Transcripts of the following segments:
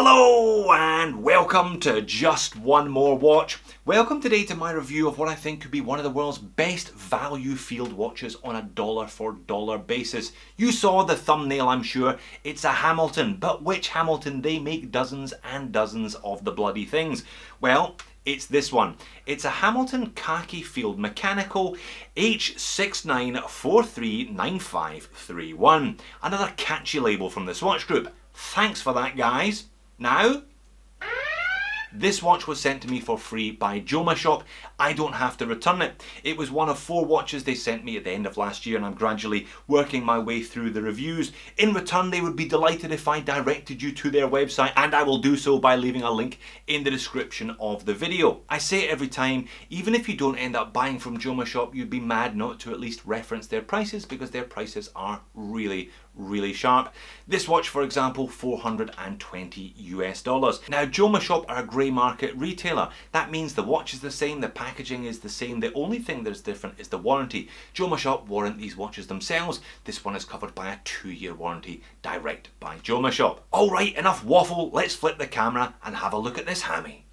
Hello and welcome to Just One More Watch. Welcome today to my review of what I think could be one of the world's best value field watches on a dollar for dollar basis. You saw the thumbnail, I'm sure. It's a Hamilton, but which Hamilton? They make dozens and dozens of the bloody things. Well, it's this one. It's a Hamilton Khaki Field Mechanical H69439531. Another catchy label from the Swatch Group. Thanks for that, guys. Now, this watch was sent to me for free by JOMASHOP. I don't have to return it. It was one of 4 watches they sent me at the end of last year, and I'm gradually working my way through the reviews. In return, they would be delighted if I directed you to their website, and I will do so by leaving a link in the description of the video. I say it every time, even if you don't end up buying from JOMASHOP, you'd be mad not to at least reference their prices, because their prices are really sharp. This watch, for example, $420 US. Now, JOMASHOP are a grey market retailer. That means the watch is the same, the packaging is the same. The only thing that's different is the warranty. JOMASHOP warrant these watches themselves. This one is covered by a 2-year warranty direct by JOMASHOP. Alright, enough waffle. Let's flip the camera and have a look at this hammy.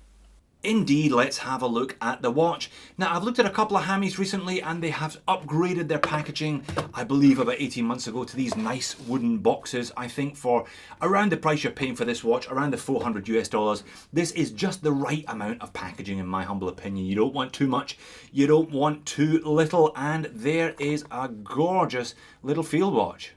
Indeed, let's have a look at the watch. Now, I've looked at a couple of hammies recently and they have upgraded their packaging, I believe about 18 months ago, to these nice wooden boxes. I think for around the price you're paying for this watch, around the $400 US, this is just the right amount of packaging in my humble opinion. You don't want too much, you don't want too little, and there is a gorgeous little field watch.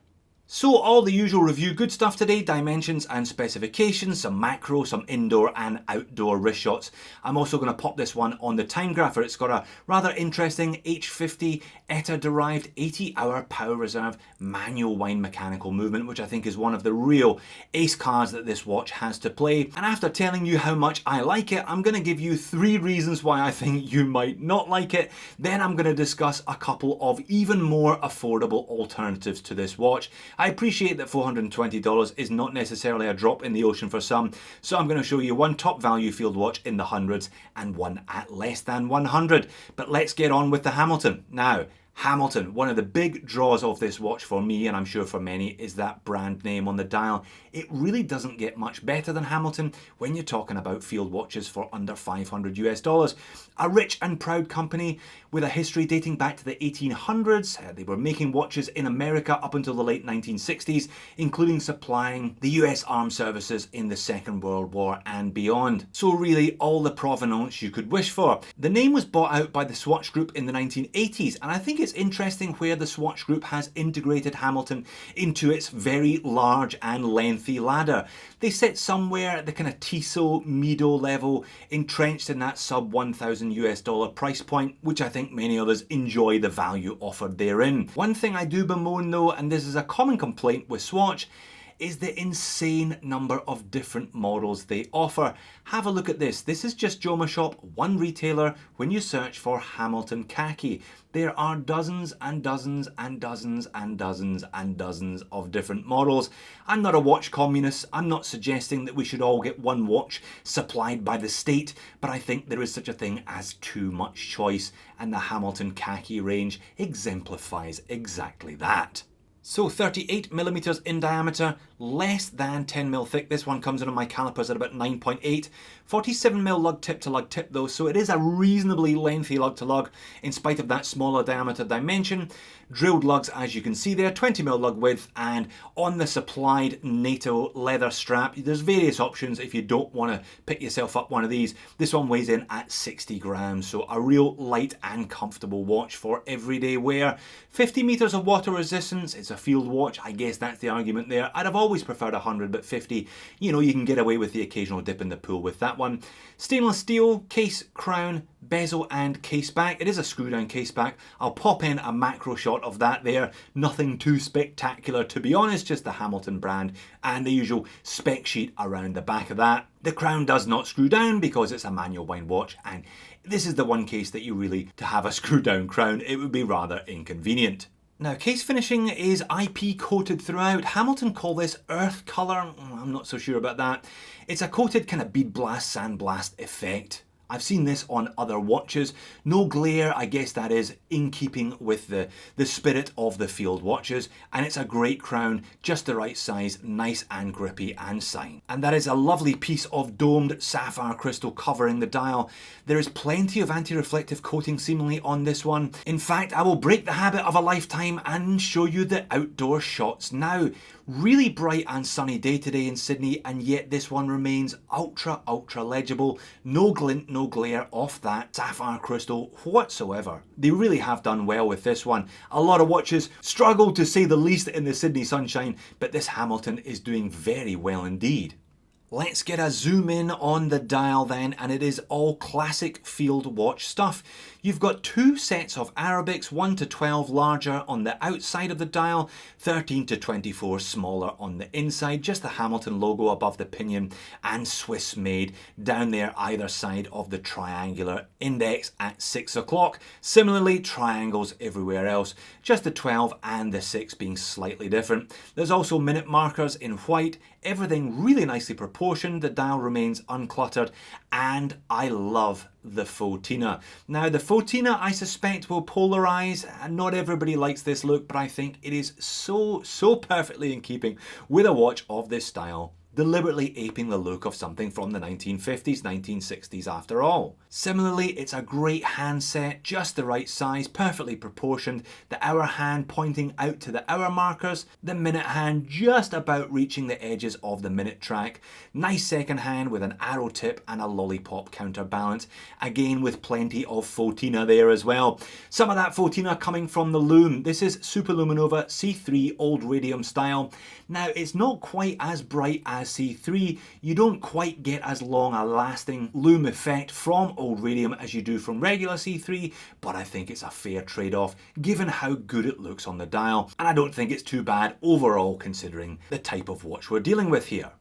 So all the usual review good stuff today, dimensions and specifications, some macro, some indoor and outdoor wrist shots. I'm also going to pop this one on the time grapher. It's got a rather interesting H50 ETA-derived 80-hour power reserve manual wind mechanical movement, which I think is one of the real ace cards that this watch has to play. And after telling you how much I like it, I'm going to give you 3 reasons why I think you might not like it. Then I'm going to discuss a couple of even more affordable alternatives to this watch. I appreciate that $420 is not necessarily a drop in the ocean for some, so I'm going to show you one top value field watch in the hundreds and one at less than 100. But let's get on with the Hamilton. Now, Hamilton, one of the big draws of this watch for me, and I'm sure for many, is that brand name on the dial. It really doesn't get much better than Hamilton when you're talking about field watches for under $500 US. A rich and proud company with a history dating back to the 1800s. They were making watches in America up until the late 1960s, including supplying the US Armed Services in the Second World War and beyond. So really all the provenance you could wish for. The name was bought out by the Swatch Group in the 1980s, and I think it's interesting where the Swatch Group has integrated Hamilton into its very large and lengthy ladder. They sit somewhere at the kind of Tissot Mido level, entrenched in that sub $1,000 US price point, which I think many others enjoy the value offered therein. One thing I do bemoan though, and this is a common complaint with Swatch, is the insane number of different models they offer. Have a look at this. This is just JOMASHOP, one retailer, when you search for Hamilton Khaki. There are dozens and dozens and dozens and dozens and dozens of different models. I'm not a watch communist. I'm not suggesting that we should all get one watch supplied by the state, but I think there is such a thing as too much choice, and the Hamilton Khaki range exemplifies exactly that. So 38 millimeters in diameter, less than 10 mil thick. This one comes in on my calipers at about 9.8. 47 mil lug tip to lug tip though, so it is a reasonably lengthy lug to lug in spite of that smaller diameter dimension. Drilled lugs, as you can see there, 20 mil lug width, and on the supplied Nato leather strap, there's various options if you don't want to pick yourself up one of these. This one weighs in at 60 grams, so a real light and comfortable watch for everyday wear. 50 meters of water resistance. It's a field watch, I guess that's the argument there. I'd have always preferred 100, but 50, you know, you can get away with the occasional dip in the pool with that one. Stainless steel, case, crown, bezel and case back. It is a screw down case back. I'll pop in a macro shot of that there. Nothing too spectacular to be honest, just the Hamilton brand and the usual spec sheet around the back of that. The crown does not screw down because it's a manual wind watch, and this is the one case that you really, to have a screw down crown, it would be rather inconvenient. Now, case finishing is IP coated throughout. Hamilton call this earth colour. I'm not so sure about that. It's a coated kind of bead blast, sandblast effect I've seen this on other watches. No glare, I guess that is in keeping with the spirit of the field watches, and it's a great crown, just the right size, nice and grippy and signed. And that is a lovely piece of domed sapphire crystal covering the dial. There is plenty of anti-reflective coating seemingly on this one. In fact, I will break the habit of a lifetime and show you the outdoor shots now. Really bright and sunny day today in Sydney, and yet this one remains ultra legible. No glint, no glare off that sapphire crystal whatsoever. They really have done well with this one. A lot of watches struggled to say the least in the Sydney sunshine, but this Hamilton is doing very well indeed. Let's get a zoom in on the dial then, and it is all classic field watch stuff. You've got two sets of Arabics, 1 to 12 larger on the outside of the dial, 13 to 24 smaller on the inside, just the Hamilton logo above the pinion, and Swiss made down there either side of the triangular index at 6 o'clock. Similarly, triangles everywhere else, just the 12 and the 6 being slightly different. There's also minute markers in white, everything really nicely proportioned, the dial remains uncluttered, and I love the fauxtina. Now the fauxtina I suspect will polarize, and not everybody likes this look, but I think it is so perfectly in keeping with a watch of this style, deliberately aping the look of something from the 1950s, 1960s after all. Similarly, it's a great handset, just the right size, perfectly proportioned, the hour hand pointing out to the hour markers, the minute hand just about reaching the edges of the minute track, nice second hand with an arrow tip and a lollipop counterbalance, again with plenty of fauxtina there as well. Some of that fauxtina coming from the lume. This is Superluminova C3 old radium style. Now it's not quite as bright as C3, you don't quite get as long a lasting lume effect from old radium as you do from regular C3, but I think it's a fair trade-off given how good it looks on the dial, and I don't think it's too bad overall considering the type of watch we're dealing with here.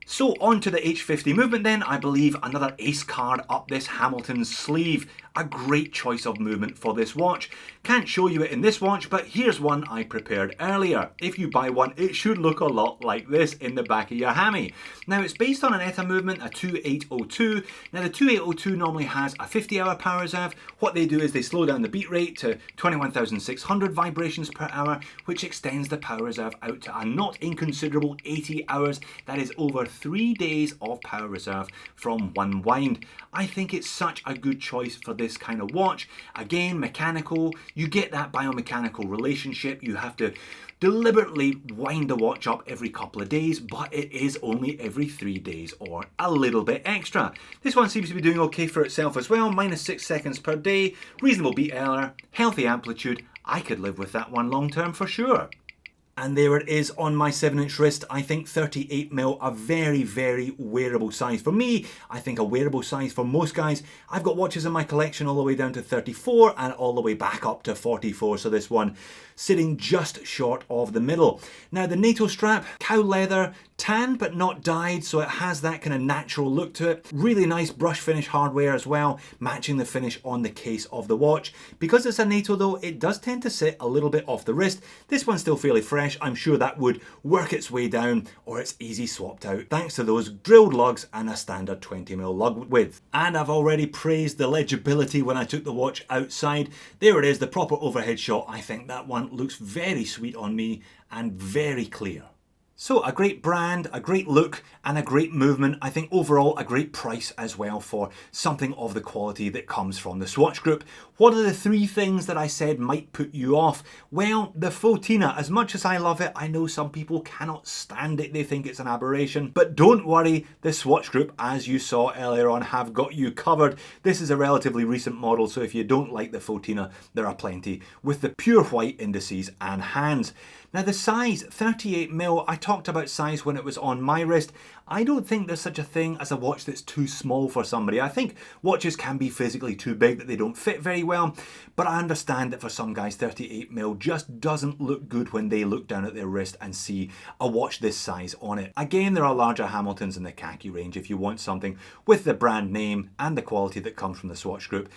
So on to the H50 movement then. I believe another ace card up this Hamilton's sleeve. A great choice of movement for this watch. Can't show you it in this watch, but here's one I prepared earlier. If you buy one, it should look a lot like this in the back of your hammy. Now it's based on an ETA movement, a 2802. Now the 2802 normally has a 50-hour power reserve. What they do is they slow down the beat rate to 21,600 vibrations per hour, which extends the power reserve out to a not inconsiderable 80 hours. That is over 3 days of power reserve from one wind. I think it's such a good choice for this kind of watch. Again, mechanical, you get that biomechanical relationship. You have to deliberately wind the watch up every couple of days, but it is only every 3 days or a little bit extra. This one seems to be doing okay for itself as well, -6 seconds per day, reasonable beat error, healthy amplitude. I could live with that one long term for sure. And there it is on my 7-inch wrist. I think 38mm, a very wearable size for me. I think a wearable size for most guys. I've got watches in my collection all the way down to 34 and all the way back up to 44. So this one sitting just short of the middle. Now the Nato strap, cow leather, tan but not dyed, so it has that kind of natural look to it. Really nice brush finish hardware as well, matching the finish on the case of the watch. Because it's a Nato though, it does tend to sit a little bit off the wrist. This one's still fairly fresh. I'm sure that would work its way down, or it's easy swapped out thanks to those drilled lugs and a standard 20mm lug width. And I've already praised the legibility when I took the watch outside. There it is, the proper overhead shot. I think that one looks very sweet on me and very clear. So a great brand, a great look, and a great movement. I think overall a great price as well for something of the quality that comes from the Swatch Group. What are the 3 things that I said might put you off? Well, the fauxtina, as much as I love it, I know some people cannot stand it. They think it's an aberration. But don't worry, the Swatch Group, as you saw earlier on, have got you covered. This is a relatively recent model, so if you don't like the fauxtina, there are plenty with the pure white indices and hands. Now the size, 38mm, I talked about size when it was on my wrist. I don't think there's such a thing as a watch that's too small for somebody. I think watches can be physically too big, that they don't fit very well, but I understand that for some guys 38mm just doesn't look good when they look down at their wrist and see a watch this size on it. Again, there are larger Hamiltons in the Khaki range if you want something with the brand name and the quality that comes from the Swatch Group.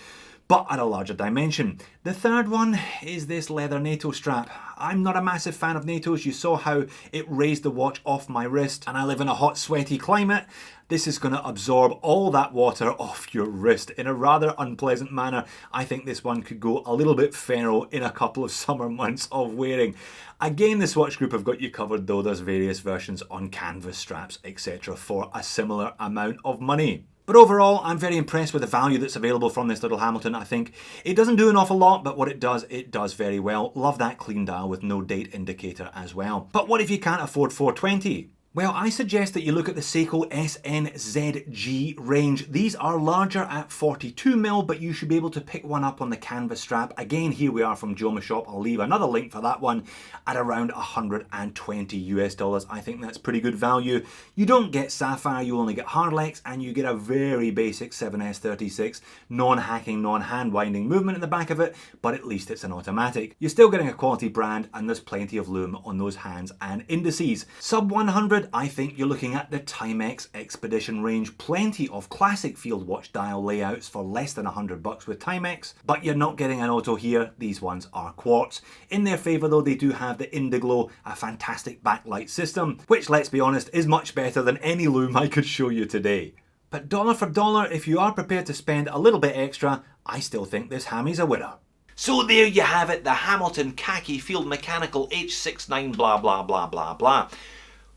but at a larger dimension. The third one is this leather Nato strap. I'm not a massive fan of Natos. You saw how it raised the watch off my wrist, and I live in a hot, sweaty climate. This is going to absorb all that water off your wrist in a rather unpleasant manner. I think this one could go a little bit feral in a couple of summer months of wearing. Again, the Swatch Group have got you covered though. There's various versions on canvas straps, etc. for a similar amount of money. But overall, I'm very impressed with the value that's available from this little Hamilton. I think it doesn't do an awful lot, but what it does very well. Love that clean dial with no date indicator as well. But what if you can't afford 420? Well, I suggest that you look at the Seiko SNZG range. These are larger at 42mm, but you should be able to pick one up on the canvas strap. Again, here we are from JOMASHOP. I'll leave another link for that one at around $120 US. I think that's pretty good value. You don't get sapphire, you only get Harlex, and you get a very basic 7S36 non-hacking, non-hand winding movement in the back of it, but at least it's an automatic. You're still getting a quality brand, and there's plenty of lume on those hands and indices. Sub 100, I think you're looking at the Timex Expedition range. Plenty of classic field watch dial layouts for less than $100 with Timex, but you're not getting an auto here. These ones are quartz. In their favour though, they do have the Indiglo, a fantastic backlight system, which, let's be honest, is much better than any lume I could show you today. But dollar for dollar, if you are prepared to spend a little bit extra, I still think this Hammy's a winner. So there you have it, the Hamilton Khaki Field Mechanical H69 blah blah blah blah blah.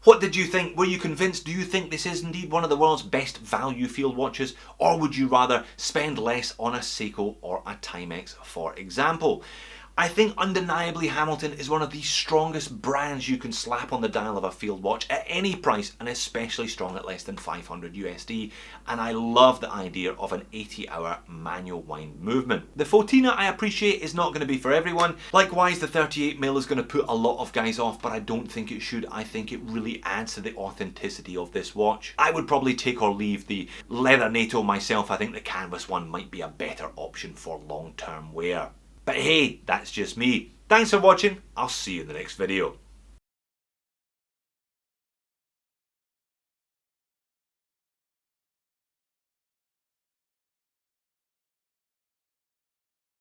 What did you think? Were you convinced? Do you think this is indeed one of the world's best value field watches? Or would you rather spend less on a Seiko or a Timex, for example? I think undeniably Hamilton is one of the strongest brands you can slap on the dial of a field watch at any price, and especially strong at less than 500 USD. And I love the idea of an 80-hour manual wind movement. The fauxtina, I appreciate, is not going to be for everyone. Likewise, the 38mm is going to put a lot of guys off, but I don't think it should. I think it really adds to the authenticity of this watch. I would probably take or leave the leather Nato myself. I think the canvas one might be a better option for long-term wear. But hey, that's just me. Thanks for watching. I'll see you in the next video.